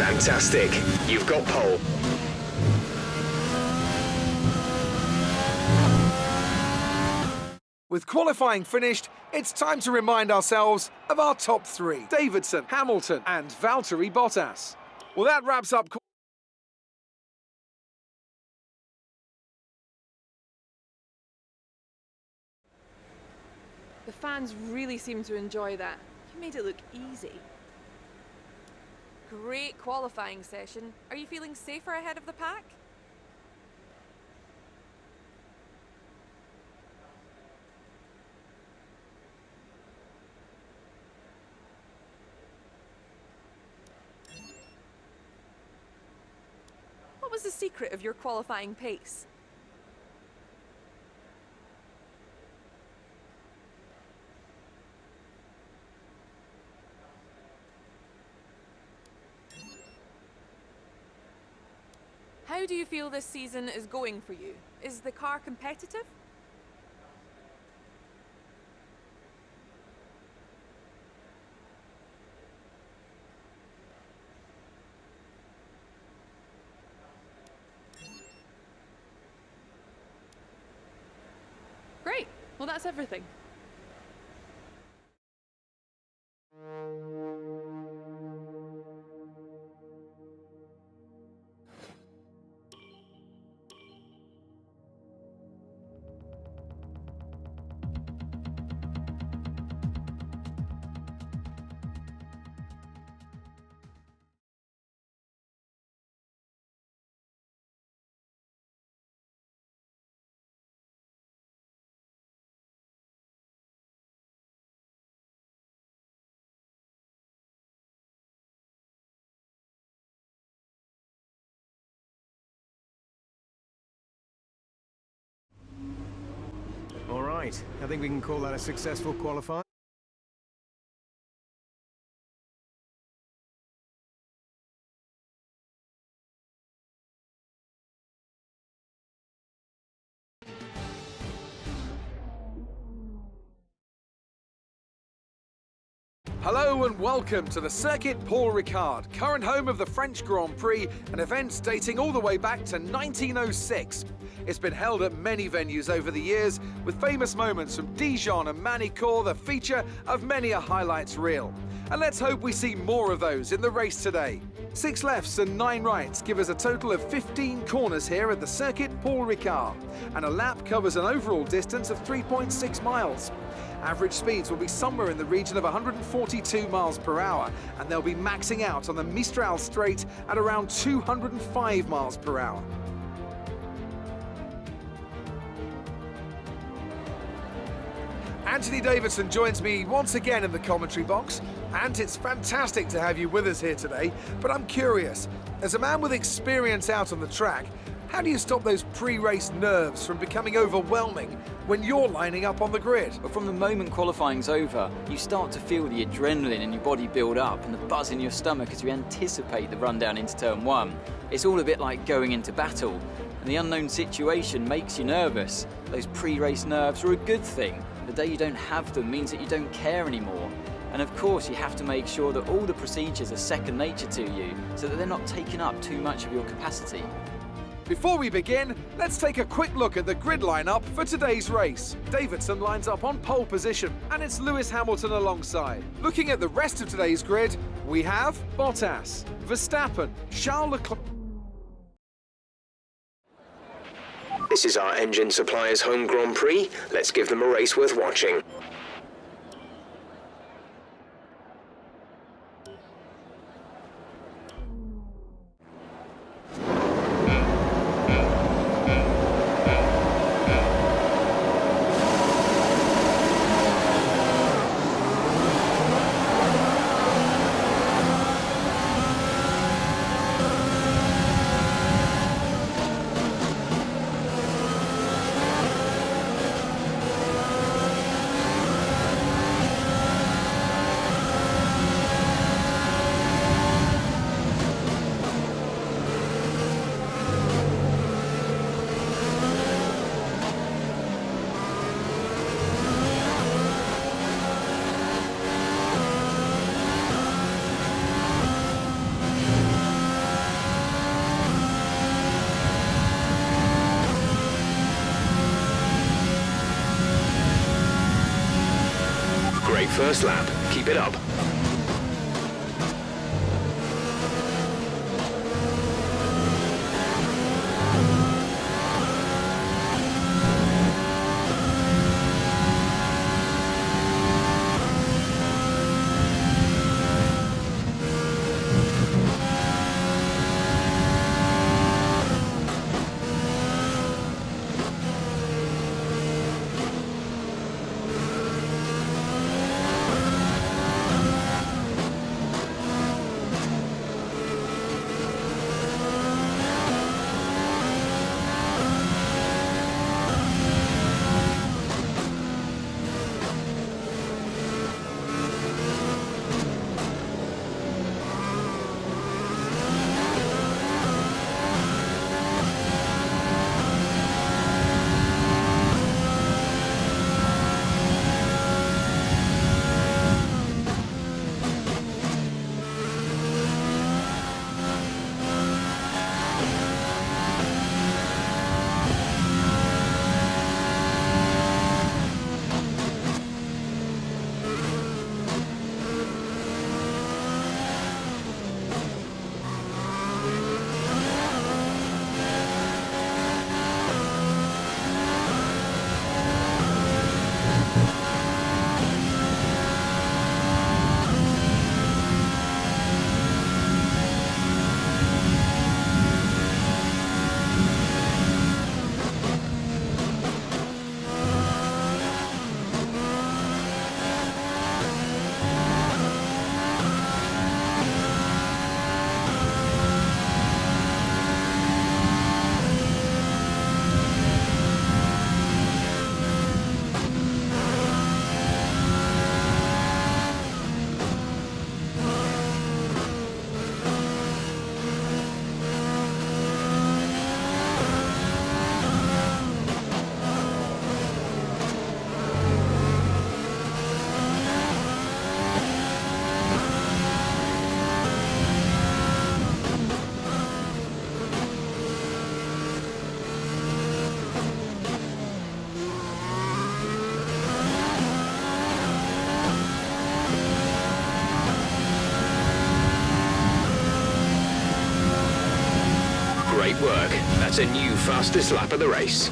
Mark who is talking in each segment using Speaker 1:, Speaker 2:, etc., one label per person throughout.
Speaker 1: Fantastic. You've got pole.
Speaker 2: With qualifying finished, it's time to remind ourselves of our top three: Davidson, Hamilton, and Valtteri Bottas. Well, that wraps up.
Speaker 3: The fans really seem to enjoy that. You made it look easy. Great qualifying session. Are you feeling safer ahead of the pack? What was the secret of your qualifying pace? How do you feel this season is going for you? Is the car competitive? Great. Well, that's everything.
Speaker 4: All right, I think we can call that a successful qualify.
Speaker 2: Hello and welcome to the Circuit Paul Ricard, current home of the French Grand Prix, an event dating all the way back to 1906. It's been held at many venues over the years, with famous moments from Dijon and Manicourt the feature of many a highlights reel. And let's hope we see more of those in the race today. 6 lefts and 9 rights give us a total of 15 corners here at the Circuit Paul Ricard, and a lap covers an overall distance of 3.6 miles. Average speeds will be somewhere in the region of 142 miles per hour, and they'll be maxing out on the Mistral straight at around 205 miles per hour. Anthony Davidson joins me once again in the commentary box. And it's fantastic to have you with us here today, but I'm curious, as a man with experience out on the track, how do you stop those pre-race nerves from becoming overwhelming when you're lining up on the grid?
Speaker 5: But from the moment qualifying's over, you start to feel the adrenaline in your body build up and the buzz in your stomach as you anticipate the run down into turn 1. It's all a bit like going into battle, and the unknown situation makes you nervous. Those pre-race nerves are a good thing. The day you don't have them means that you don't care anymore. And of course, you have to make sure that all the procedures are second nature to you, so that they're not taking up too much of your capacity.
Speaker 2: Before we begin, let's take a quick look at the grid lineup for today's race. Davidson lines up on pole position, and it's Lewis Hamilton alongside. Looking at the rest of today's grid, we have Bottas, Verstappen, Charles Leclerc.
Speaker 1: This is our engine supplier's home Grand Prix. Let's give them a race worth watching. first lap. Keep it up. Great work. That's a new fastest lap of the race.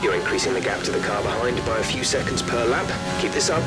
Speaker 1: You're increasing the gap to the car behind by a few seconds per lap. Keep this up.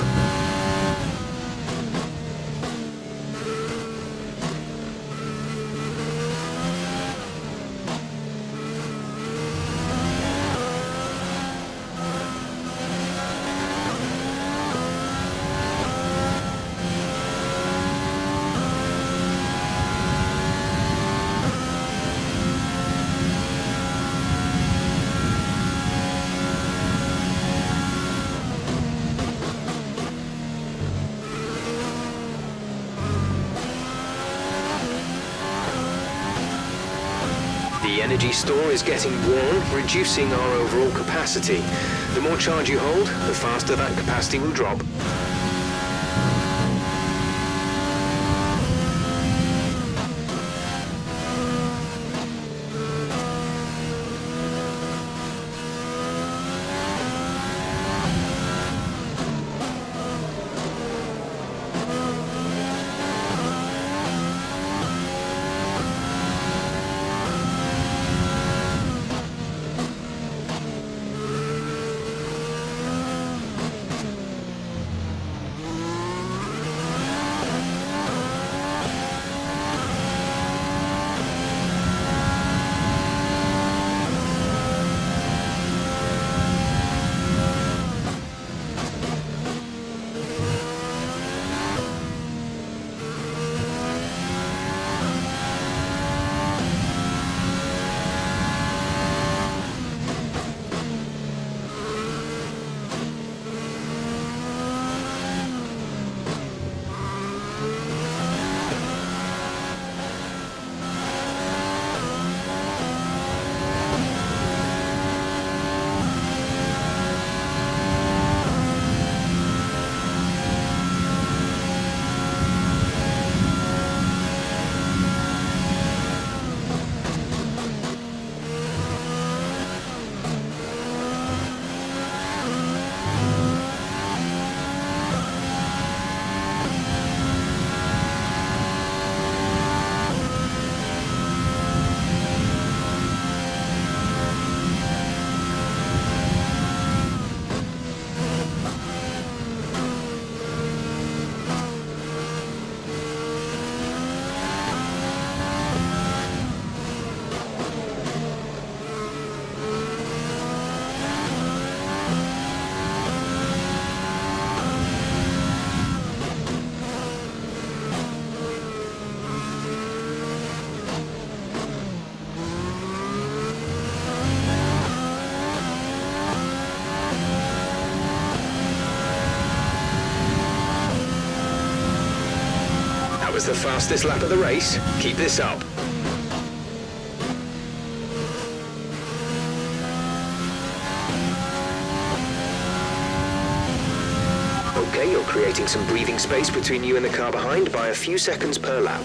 Speaker 1: The energy store is getting worn, reducing our overall capacity. The more charge you hold, the faster that capacity will drop. was the fastest lap of the race. Keep this up. Okay, you're creating some breathing space between you and the car behind by a few seconds per lap.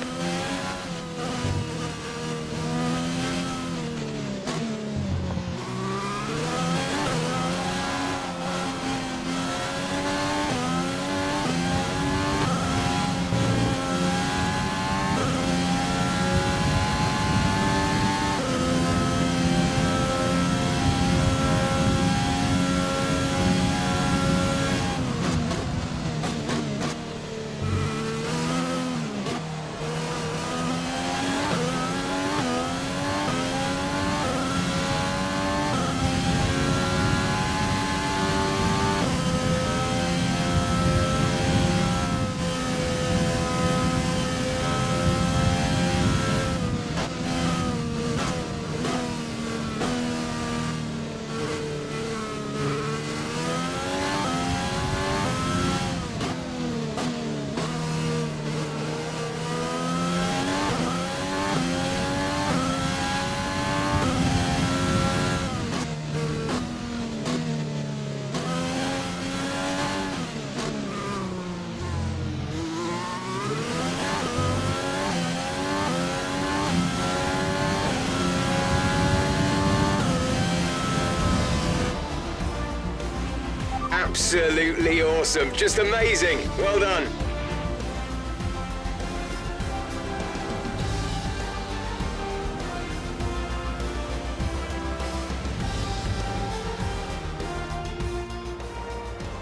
Speaker 1: Absolutely awesome. Just amazing. Well done.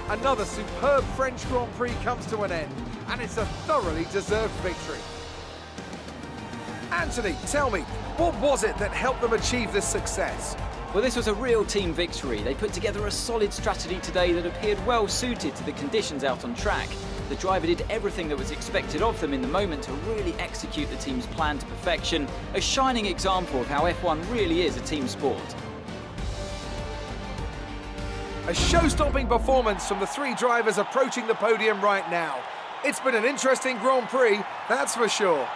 Speaker 2: Another superb French Grand Prix comes to an end, and it's a thoroughly deserved victory. Anthony, tell me, what was it that helped them achieve this success?
Speaker 5: Well, this was a real team victory. They put together a solid strategy today that appeared well suited to the conditions out on track. The driver did everything that was expected of them in the moment to really execute the team's plan to perfection, a shining example of how F1 really is a team sport.
Speaker 2: A show-stopping performance from the three drivers approaching the podium right now. It's been an interesting Grand Prix, that's for sure.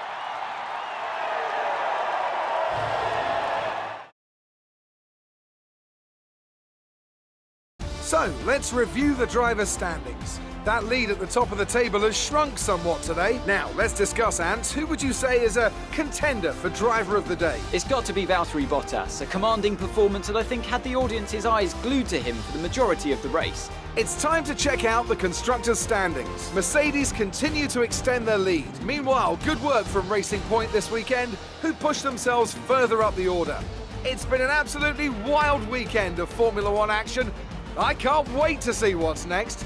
Speaker 2: So, let's review the drivers' standings. That lead at the top of the table has shrunk somewhat today. Now, let's discuss, Ants. Who would you say is a contender for driver of the day?
Speaker 5: It's got to be Valtteri Bottas, a commanding performance that I think had the audience's eyes glued to him for the majority of the race.
Speaker 2: It's time to check out the constructors' standings. Mercedes continue to extend their lead. Meanwhile, good work from Racing Point this weekend, who pushed themselves further up the order. It's been an absolutely wild weekend of Formula One action. I can't wait to see what's next.